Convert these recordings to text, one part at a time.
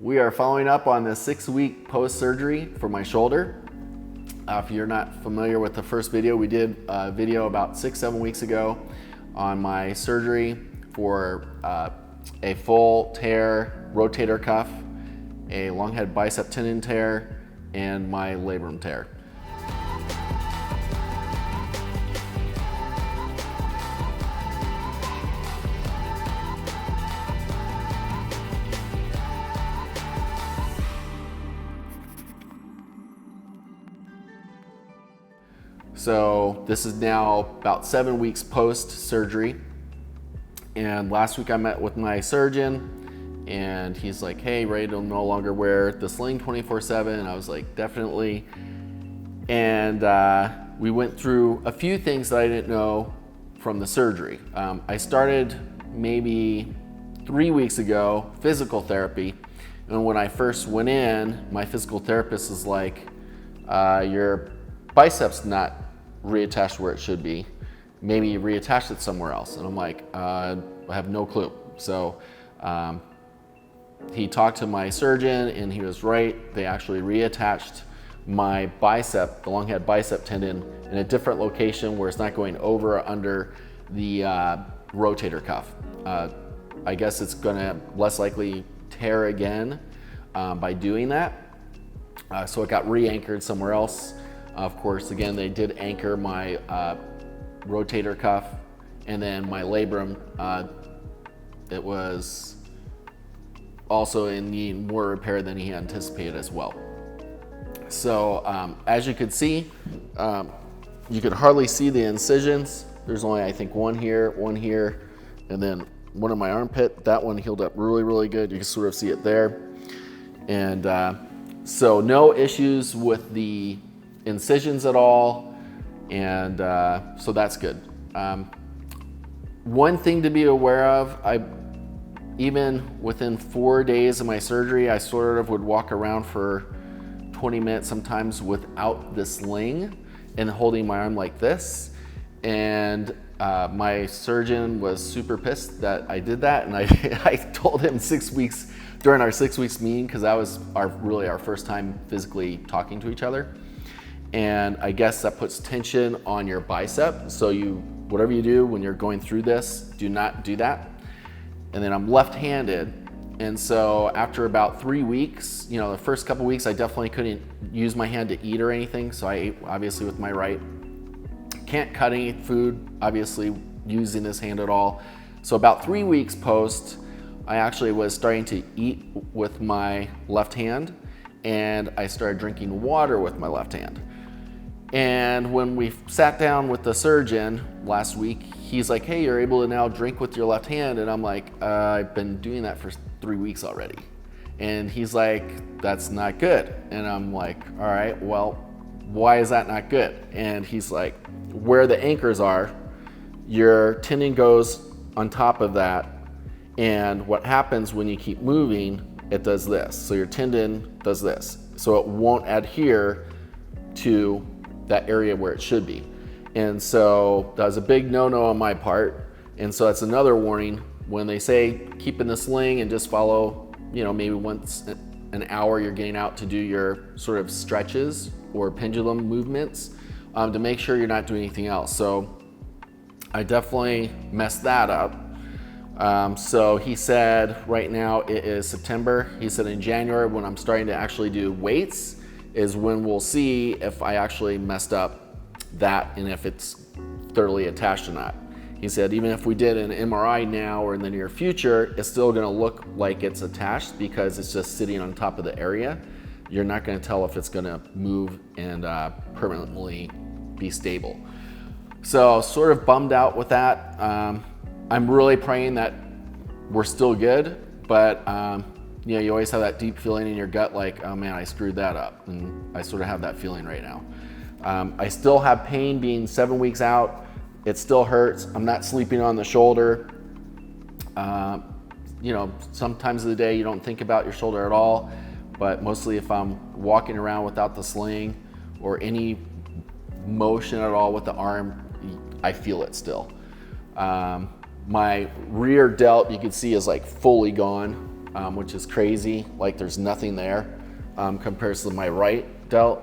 We are following up on the 6-week post-surgery for my shoulder. If you're not familiar with the first video, we did a video about 6-7 weeks ago on my surgery for a full tear rotator cuff, a long head bicep tendon tear, and my labrum tear. So this is now about 7 weeks post-surgery. And last week I met with my surgeon and he's like, hey, ready to no longer wear the sling 24/7? And I was like, definitely. And we went through a few things that I didn't know from the surgery. I started maybe 3 weeks ago, physical therapy. And when I first went in, my physical therapist is like, your bicep's not reattached where it should be. Maybe you reattached it somewhere else. And I'm like, I have no clue. So he talked to my surgeon and he was right. They actually reattached my bicep, the long head bicep tendon, in a different location where it's not going over or under the rotator cuff. I guess it's gonna less likely tear again by doing that. So it got re-anchored somewhere else. Of course, again, they did anchor my rotator cuff, and then my labrum, it was also in need more repair than he anticipated as well. So as you could see, you could hardly see the incisions. There's only, I think, one here, and then one in my armpit. That one healed up really, really good. You can sort of see it there. And so no issues with the incisions at all, and so that's good. One thing to be aware of, even within 4 days of my surgery, I sort of would walk around for 20 minutes sometimes without the sling and holding my arm like this. And my surgeon was super pissed that I did that, and I told him 6 weeks during our 6 weeks meeting, because that was really our first time physically talking to each other. And I guess that puts tension on your bicep. So whatever you do when you're going through this, do not do that. And then I'm left-handed. And so after about 3 weeks, the first couple weeks, I definitely couldn't use my hand to eat or anything. So I ate obviously with my right. Can't cut any food, obviously, using this hand at all. So about 3 weeks post, I actually was starting to eat with my left hand, and I started drinking water with my left hand. And when we sat down with the surgeon last week, he's like, hey, you're able to now drink with your left hand. And I'm like, I've been doing that for 3 weeks already. And he's like, that's not good. And I'm like, all right, well, why is that not good? And he's like, where the anchors are, your tendon goes on top of that. And what happens when you keep moving, it does this. So your tendon does this. So it won't adhere to that area where it should be. And so that was a big no-no on my part. And so that's another warning when they say keep in the sling and just follow, maybe once an hour you're getting out to do your sort of stretches or pendulum movements, to make sure you're not doing anything else. So I definitely messed that up. So he said right now it is September. He said in January, when I'm starting to actually do weights, is when we'll see if I actually messed up that and if it's thoroughly attached or not. He said even if we did an MRI now or in the near future, it's still gonna look like it's attached because it's just sitting on top of the area. You're not gonna tell if it's gonna move and permanently be stable. So sort of bummed out with that. I'm really praying that we're still good, but you always have that deep feeling in your gut like, oh man, I screwed that up. And I sort of have that feeling right now. I still have pain being 7 weeks out. It still hurts. I'm not sleeping on the shoulder. Sometimes of the day you don't think about your shoulder at all, but mostly if I'm walking around without the sling or any motion at all with the arm, I feel it still. My rear delt, you can see, is like fully gone. which is crazy. Like there's nothing there compared to my right delt.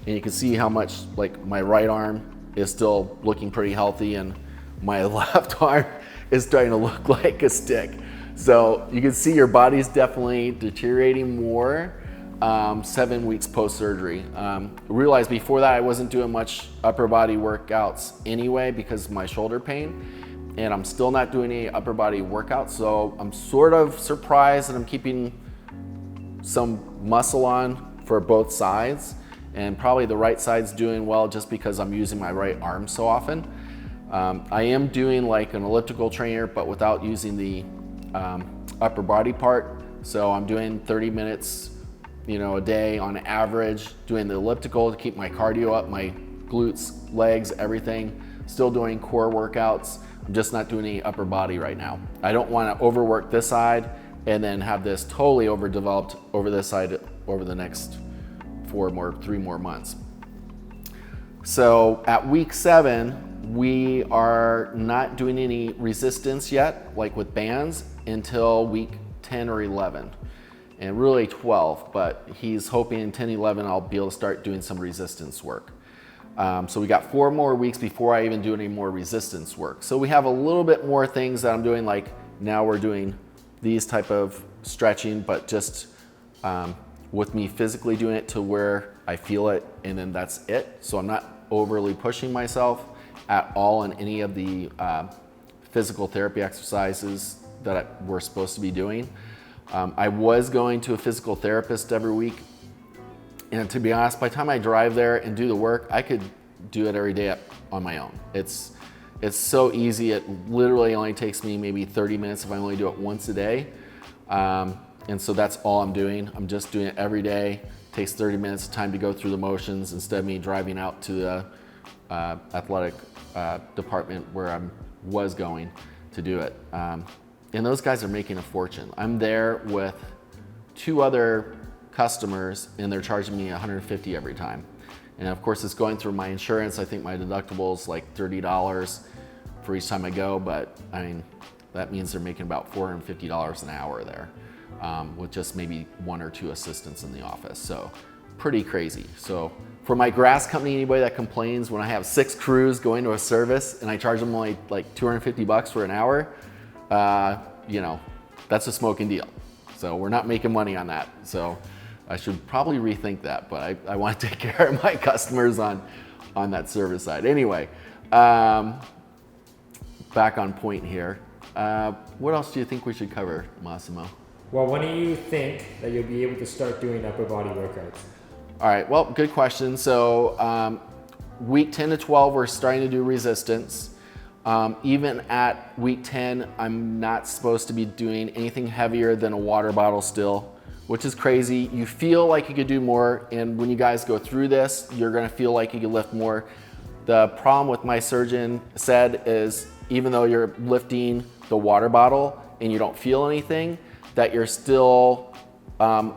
And you can see how much like my right arm is still looking pretty healthy and my left arm is starting to look like a stick. So you can see your body's definitely deteriorating more 7 weeks post-surgery. Realized before that I wasn't doing much upper body workouts anyway because of my shoulder pain, and I'm still not doing any upper body workouts, so I'm sort of surprised that I'm keeping some muscle on for both sides, and probably the right side's doing well just because I'm using my right arm so often. I am doing like an elliptical trainer, but without using the upper body part. So I'm doing 30 minutes, a day on average, doing the elliptical to keep my cardio up, my glutes, legs, everything. Still doing core workouts. I'm just not doing any upper body right now. I don't want to overwork this side and then have this totally overdeveloped over this side over the next 3 more months. So at week 7, we are not doing any resistance yet, like with bands, until week 10 or 11, and really 12, but he's hoping in 10, 11, I'll be able to start doing some resistance work. So we got 4 more weeks before I even do any more resistance work. So we have a little bit more things that I'm doing, like now we're doing these type of stretching, but just with me physically doing it to where I feel it, and then that's it. So I'm not overly pushing myself at all in any of the physical therapy exercises that we're supposed to be doing. I was going to a physical therapist every week, and to be honest, by the time I drive there and do the work, I could do it every day on my own. It's so easy. It literally only takes me maybe 30 minutes if I only do it once a day. And so that's all I'm doing. I'm just doing it every day. It takes 30 minutes of time to go through the motions instead of me driving out to the athletic department where I was going to do it. And those guys are making a fortune. I'm there with 2 other customers and they're charging me $150 every time. And of course it's going through my insurance. I think my deductible is like $30 for each time I go, but I mean, that means they're making about $450 an hour there with just maybe 1 or 2 assistants in the office. So pretty crazy. So for my grass company, anybody that complains when I have 6 crews going to a service and I charge them only like $250 for an hour, that's a smoking deal. So we're not making money on that. So I should probably rethink that, but I want to take care of my customers on that service side. Anyway, back on point here. What else do you think we should cover, Massimo? Well, when do you think that you'll be able to start doing upper body workouts? All right, well, good question. So week 10 to 12, we're starting to do resistance. Even at week 10, I'm not supposed to be doing anything heavier than a water bottle still, which is crazy. You feel like you could do more, and when you guys go through this, you're gonna feel like you could lift more. The problem with my surgeon said is even though you're lifting the water bottle and you don't feel anything, that you're still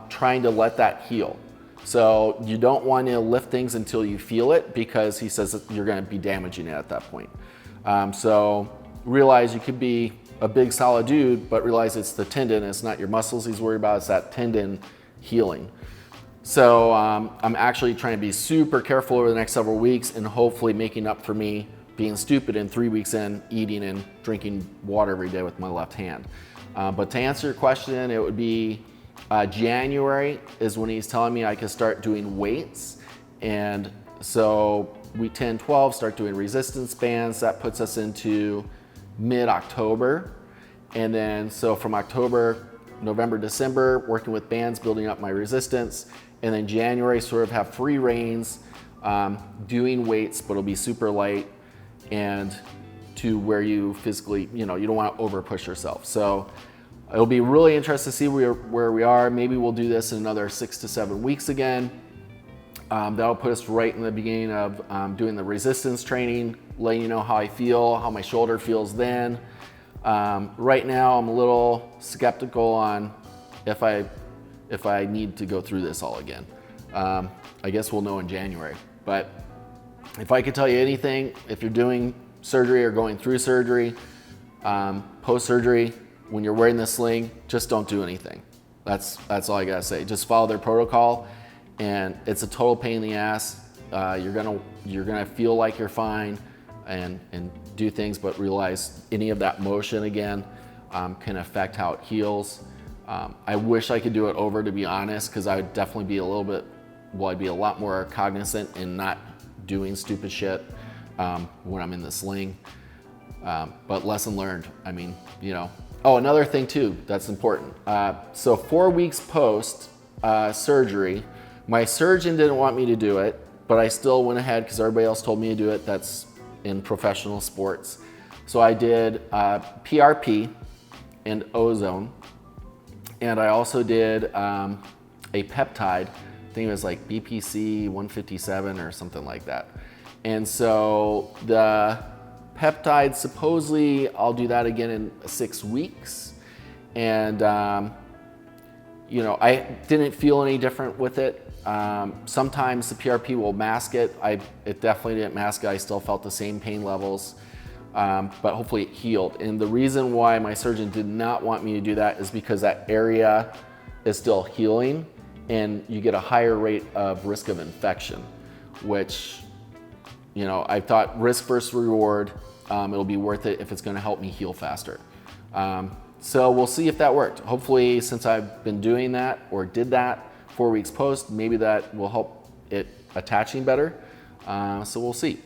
trying to let that heal. So you don't want to lift things until you feel it, because he says that you're going to be damaging it at that point. So realize you could be a big solid dude, but realize it's the tendon, it's not your muscles he's worried about, it's that tendon healing. So I'm actually trying to be super careful over the next several weeks and hopefully making up for me being stupid in 3 weeks in eating and drinking water every day with my left hand. But to answer your question, it would be January is when he's telling me I can start doing weights. And so week 10, 12, start doing resistance bands. That puts us into mid-October. And then so from October, November, December, working with bands, building up my resistance. And then January, sort of have free reins, doing weights, but it'll be super light and to where you physically, you don't want to over push yourself. So it'll be really interesting to see where we are. Maybe we'll do this in another 6 to 7 weeks again. That'll put us right in the beginning of doing the resistance training, letting you know how I feel, how my shoulder feels then. Right now, I'm a little skeptical on if I need to go through this all again. I guess we'll know in January. But if I could tell you anything, if you're doing surgery or going through surgery, post-surgery, when you're wearing the sling, just don't do anything. That's all I gotta say. Just follow their protocol, and it's a total pain in the ass. You're gonna feel like you're fine and do things, but realize any of that motion again can affect how it heals. I wish I could do it over, to be honest, because I would definitely be I'd be a lot more cognizant and not doing stupid shit when I'm in the sling. But lesson learned. I mean, Oh, another thing too that's important. So 4 weeks post surgery, my surgeon didn't want me to do it, but I still went ahead because everybody else told me to do it. That's in professional sports. So I did PRP and Ozone, and I also did a peptide. I think it was like BPC 157 or something like that. And so the peptide, supposedly I'll do that again in 6 weeks. And, I didn't feel any different with it. Sometimes the PRP will mask it. It definitely didn't mask it. I still felt the same pain levels, but hopefully it healed. And the reason why my surgeon did not want me to do that is because that area is still healing and you get a higher rate of risk of infection, which, I thought risk versus reward, it'll be worth it if it's gonna help me heal faster. So we'll see if that worked. Hopefully, since I've been doing that or did that 4 weeks post, maybe that will help it attaching better. So we'll see.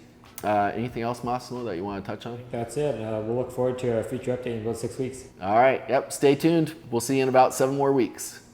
Anything else, Massimo, that you want to touch on? That's it. We'll look forward to a future update in about 6 weeks. All right, yep, stay tuned. We'll see you in about 7 more weeks.